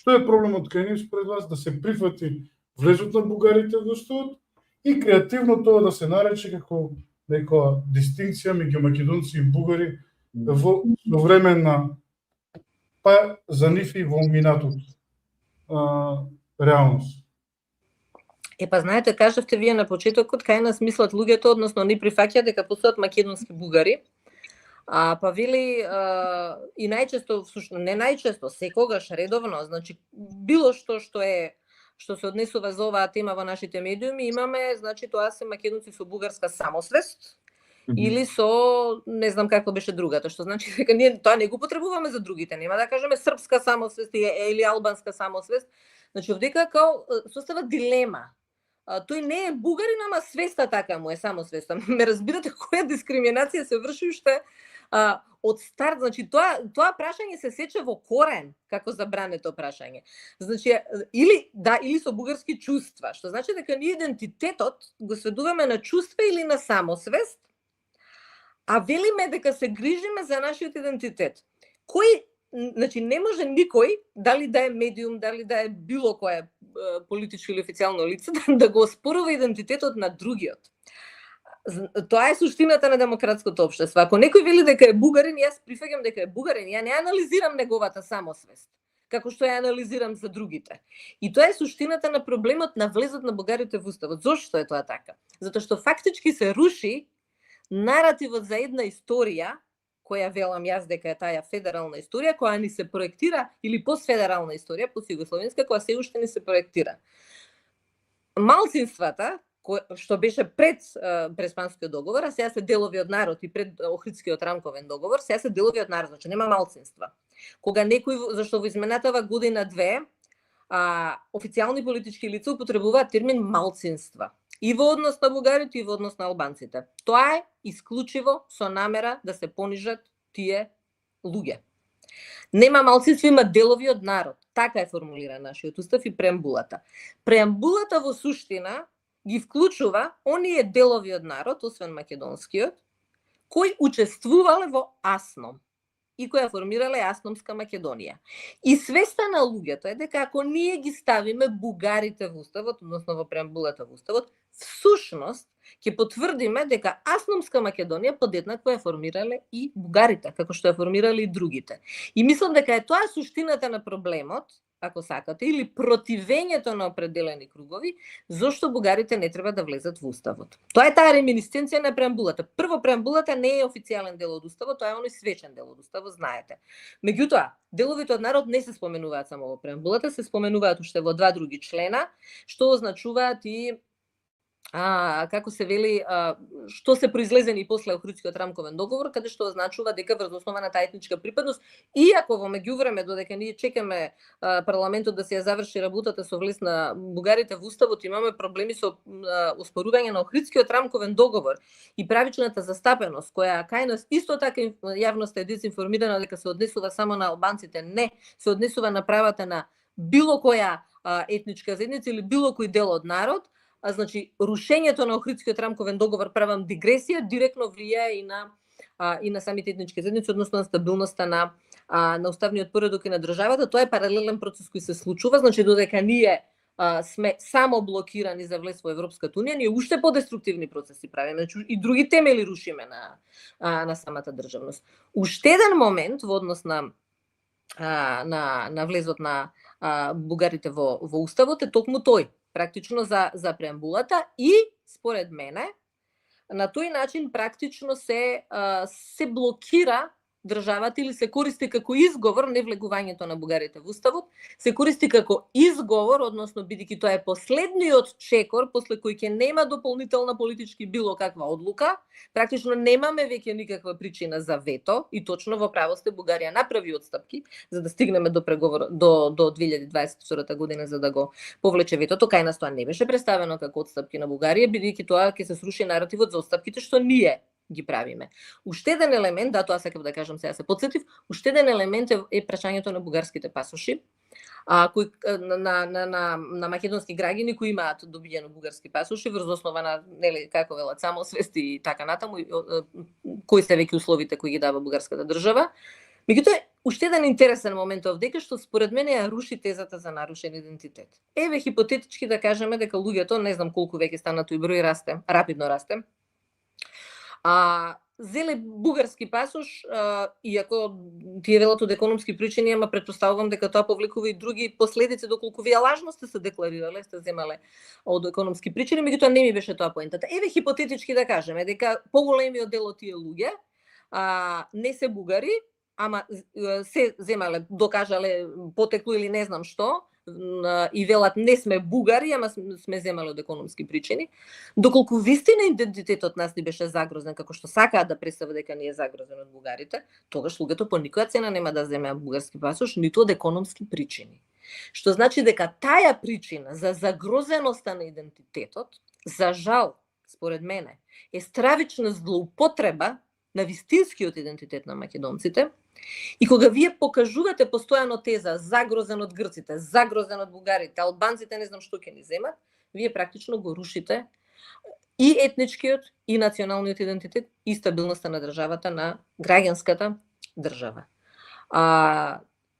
Што е проблемот кај нив според вас да се прифати влезот на бугарите во уставот и креативно тоа да се нарече како некоја дистинкција меѓу македонци и бугари во современна па за нив и во минатот реалност? Па знаете, кажавте вие на почетокот, кај нас мислат луѓето, односно ни прифаќаат дека постојат македонски бугари. Па вели и најчесто, всушност не најчесто, секогаш редовно, значи било што се однесува за оваа тема во нашите медиуми, имаме, значи тоа се македонци со бугарска самосвест или со не знам какво беше другата, што значи дека ние тоа не го потребуваме за другите, нема да кажеме српска самосвест или албанска самосвест. Значи овдека као состава дилема. Тој не е бугарин, ама свеста така му е, самосвеста. Ме разбирате која дискриминација се врши уште од старт, значи тоа прашање се сече во корен како забрането прашање. Значи или со бугарски чувства, што значи дека ние идентитетот го сведуваме на чувства или на самосвест, а велиме дека се грижиме за нашиот идентитет. Значи не може никој, дали да е медиум, дали да е било кое политичко или официјално лице, да го оспорува идентитетот на другиот. Тоа е суштината на демократското општество. Ако некој вели дека е бугарин, јас прифаќам дека е бугарин, ја не анализирам неговата самосвест, како што ја анализирам за другите. И тоа е суштината на проблемот на влезот на бугарите во уставот. Зошто е тоа така? Затоа што фактички се руши наративот за една историја, која велам јас дека е таа федерална историја, која ни се проектира, или постфедерална историја, постјугословенска, која се уште ни се проектира. Малцинствата, што беше пред Преспанскиот договор, а сега се делови од народ, и пред Охридскиот рамковен договор, сега се делови од народ, значи нема малцинства. Кога некој, зашто во изменатава година-две, официјални политички лица употребуваат термин малцинства. И во однос на бугарите, и во однос на албанците. Тоа е исклучиво со намера да се понижат тие луѓе. Нема малцинство, има делови од народ. Така е формулиран нашиот устав и преамбулата. Преамбулата во суштина ги вклучува оние делови од народ, освен македонскиот, кои учествувале во АСНОМ и која формирале Асномска Македонија. И свеста на луѓето е дека ако ние ги ставиме бугарите во уставот, односно во преамбулата во уставот, всушност ќе потврдиме дека Асномска Македонија подеднакво ја формирале и бугарите, како што ја формирале и другите. И мислам дека е тоа суштината на проблемот, ако сакате, или противењето на определени кругови, зошто бугарите не треба да влезат во уставот. Тоа е таа реминисценција на преамбулата. Прво, преамбулата не е официјален дел од уставот, тоа е оној свечен дел од уставот, знаете. Меѓутоа, деловите од народ не се споменуваат само во преамбулата, се споменуваат уште во два други члена, што означуваат и како се вели, што се произлезени после Охридскиот рамковен договор, каде што означува дека врз основа на таа етничка припадност, иако во меѓувреме додека ние чекаме парламентот да се ја заврши работата со влез на бугарите во уставот, имаме проблеми со оспорување на Охридскиот рамковен договор и правичната застапеност, која кај нас исто така јавноста е дезинформирана дека се однесува само на албанците, не, се однесува на правата на било која етничка заедница или било кој дел од народ. Значи, рушењето на Охридскиот рамковен договор, правам дигресија, директно влијае и на самите етнички заедници, односно на стабилноста на уставниот поредок и на државата. Тоа е паралелен процес кој се случува, значи додека ние сме само блокирани за влез во Европската унија, ние уште подеструктивни процеси правиме, и други темели рушиме на самата државност. Уште еден момент во однос на влезот на бугарите во уставот е токму тој, практично за преамбулата, и според мене на тој начин практично се блокира државата или се користи како изговор, не влегувањето на бугарите во уставот, се користи како изговор, односно бидејќи тоа е последниот чекор после кој ќе нема дополнителна политички било каква одлука, практично немаме веќе никаква причина за вето, и точно во право сте, Бугарија направи отстапки за да стигнеме до преговор до 2022 година за да го повлече ветото. Кај нас тоа не беше представено како отстапки на Бугарија, бидејќи тоа ќе се сруши наративот за отстапките што ние ги правиме. Уште еден елемент, тоа сакав да кажам, сега се потсетив, уште еден елемент е прашањето на бугарските пасоши, кои на македонски граѓани кои имаат добиено бугарски пасоши врз основа на, нели, како велат, самосвест и така натаму, кои се веќе условите кои ги дава бугарската држава. Меѓутоа, уште еден интересен момент овде што според мене ја руши тезата за нарушен идентитет. Еве хипотетички да кажеме дека луѓето, не знам колку веќе стана тој број расте, рапидно расте. Зеле бугарски пасош, иако тие велат од економски причини, ама претпоставувам дека тоа повлекува и други последици, доколку вие лажно сте се декларирале, сте земале од економски причини, меѓутоа не ми беше тоа поентата. Еве хипотетички да кажеме дека поголемиот дел од тие луѓе не се бугари, ама се земале, докажале потекло или не знам што, и велат не сме бугари, ама сме земале од економски причини, доколку вистина идентитетот нас ни беше загрозен, како што сакаат да представат дека не е загрозен од бугарите, тогаш луѓето по никоја цена нема да земеат бугарски пасош, ниту од економски причини. Што значи дека таа причина за загрозеноста на идентитетот, за жал, според мене, е стравична злоупотреба на вистинскиот идентитет на македонците. И кога вие покажувате постојано теза загрозен од грците, загрозен од бугарите, албанците не знам што ќе ни земат, вие практично го рушите и етничкиот и националниот идентитет и стабилноста на државата, на граѓанската држава.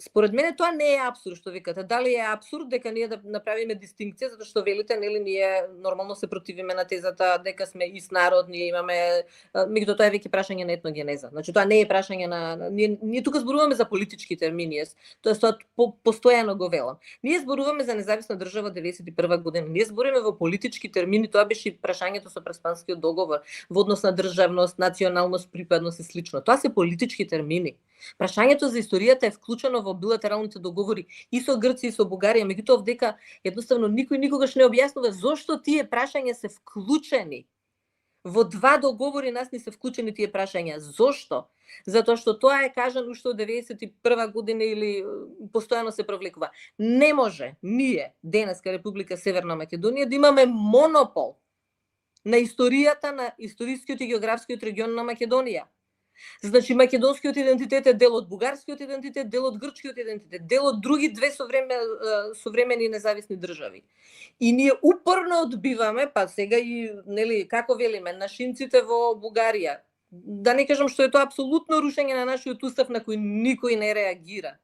Според мене тоа не е апсурд што викате. Дали е апсурд дека ние да направиме дистинкција, затоа што велите, нели, ние нормално се противиме на тезата дека сме ист народ, ние имаме, меѓутоа тоа е веќе прашање на етногенеза. Значи тоа не е прашање на ние тука зборуваме за политички термини, тоа постојано го велам. Ние зборуваме за независна држава 91 година. Ние зборуваме во политички термини, тоа беше прашањето со Преспанскиот договор, во однос на државност, националност, припадност и слично. Тоа се политички термини. Прашањето за историјата е вклучено во билатералните договори и со Грција и со Бугарија, меѓутоа овдека едноставно никој никогаш не објаснува зошто тие прашања се вклучени. Во два договори нас не се вклучени тие прашања. Зошто? Затоа што тоа е кажано уште од 91 година или постојано се провлекува. Не може ние, денеска Република Северна Македонија, да имаме монопол на историјата на историскиот и географскиот регион на Македонија. Значи, македонскиот идентитет е дел од бугарскиот идентитет, дел од грчкиот идентитет, дел од други две современи независни држави. И ние упорно одбиваме, па сега и, нели, како велиме, нашинците во Бугарија. Да не кажам што е тоа апсолутно рушење на нашиот устав на кој никој не реагира.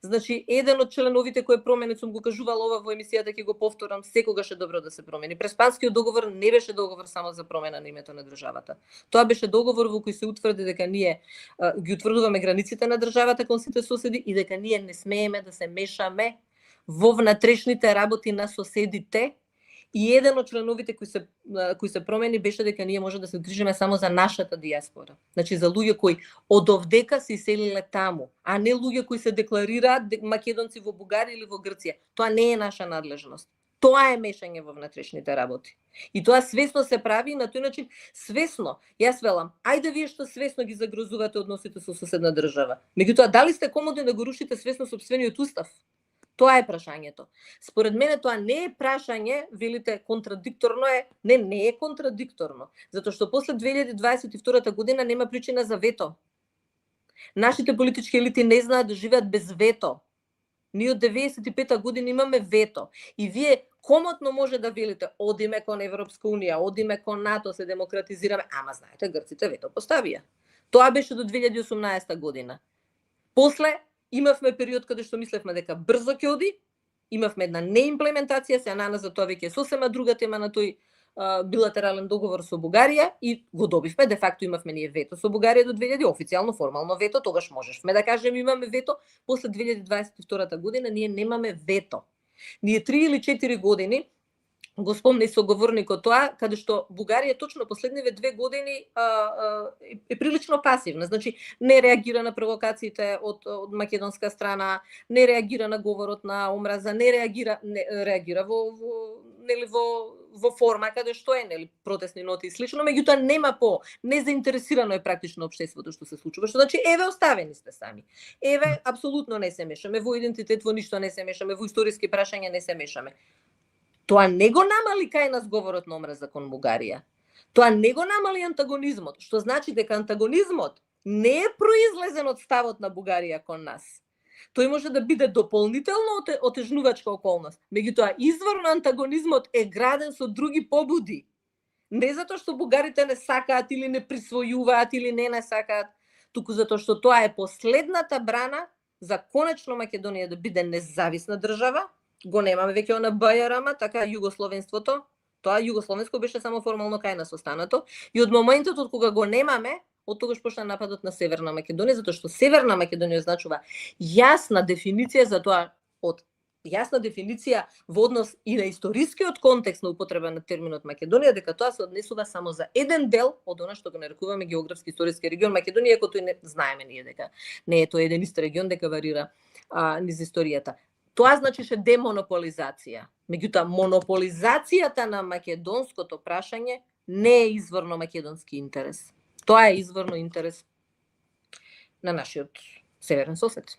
Значи, еден од членовите кој промени, сум го кажувала ова во емисијата, ќе го повторам, секогаш е добро да се промени. Преспанскиот договор не беше договор само за промена на името на државата. Тоа беше договор во кој се утврди дека ние ги утврдуваме границите на државата кон сите соседи и дека ние не смееме да се мешаме во внатрешните работи на соседите. И еден од членовите кои се промени беше дека ние може да се грижиме само за нашата диаспора. Значи за луѓе кои од овдека се иселиле таму, а не луѓе кои се декларираат македонци во Бугарија или во Грција. Тоа не е наша надлежност. Тоа е мешање во внатрешните работи. И тоа свесно се прави и на тој начин свесно. Јас велам, ајде вие што свесно ги загрозувате односите со соседна држава. Меѓутоа, дали сте комодни да го рушите свесно сопствениот устав? Тоа е прашањето. Според мене тоа не е прашање, велите контрадикторно е, не е контрадикторно, затоа што после 2022 година нема причина за вето. Нашите политички елити не знаат да живеат без вето. Ние од 95 година имаме вето и вие комотно може да велите одиме кон Европска унија, одиме кон НАТО, се демократизираме, ама знаете грците вето поставија. Тоа беше до 2018 година. После имавме период каде што мислевме дека брзо ќе оди, имавме една неимплементација, се на нас за тоа веќе сосема друга тема на тој билатерален договор со Бугарија и го добивме, де факто имавме ние вето со Бугарија до 2000, официјално, формално вето, тогаш можешме да кажеме имаме вето, после 2022 година ние немаме вето. Ние 3 или 4 години, го спомни соговорникот тоа, каде што Бугарија точно последниве 2 години е прилично пасивна. Значи, не реагира на провокациите од македонска страна, не реагира на говорот на омраза, не реагира во форма каде што е, нели, протестни ноти и слично, меѓутоа нема незаинтересирано е практично општеството што се случува. Што значи, еве оставени сте сами. Еве апсолутно не се мешаме во идентитет, во ништо не се мешаме, во историски прашања не се мешаме. Тоа не го намали кај нас говорот на омраза кон Бугарија. Тоа не го намали антагонизмот, што значи дека антагонизмот не е произлезен од ставот на Бугарија кон нас. Тој може да биде дополнително отежнувачка околност. Меѓутоа, извор на антагонизмот е граден со други побуди. Не затоа што бугарите не сакаат или не присвојуваат или не сакаат. туку затоа што тоа е последната брана за конечно Македонија да биде независна држава. Го немаме веќе на БЈР, така југословенството, тоа југословенско беше само формално кај нас останато, и од моментот од кога го немаме, од тогаш почна нападот на Северна Македонија, затоа што Северна Македонија значува јасна дефиниција за тоа, од јасна дефиниција во однос и на историскиот контекст на употреба на терминот Македонија, дека тоа се однесува само за еден дел од она што го нарекуваме географски историски регион Македонија, иако тој не знаеме ние дека не е тој еден ист регион, дека варира низ историјата. Тоа значише демонополизација. Меѓутоа, монополизацијата на македонското прашање не е изворно македонски интерес. Тоа е изворно интерес на нашиот северен сосед.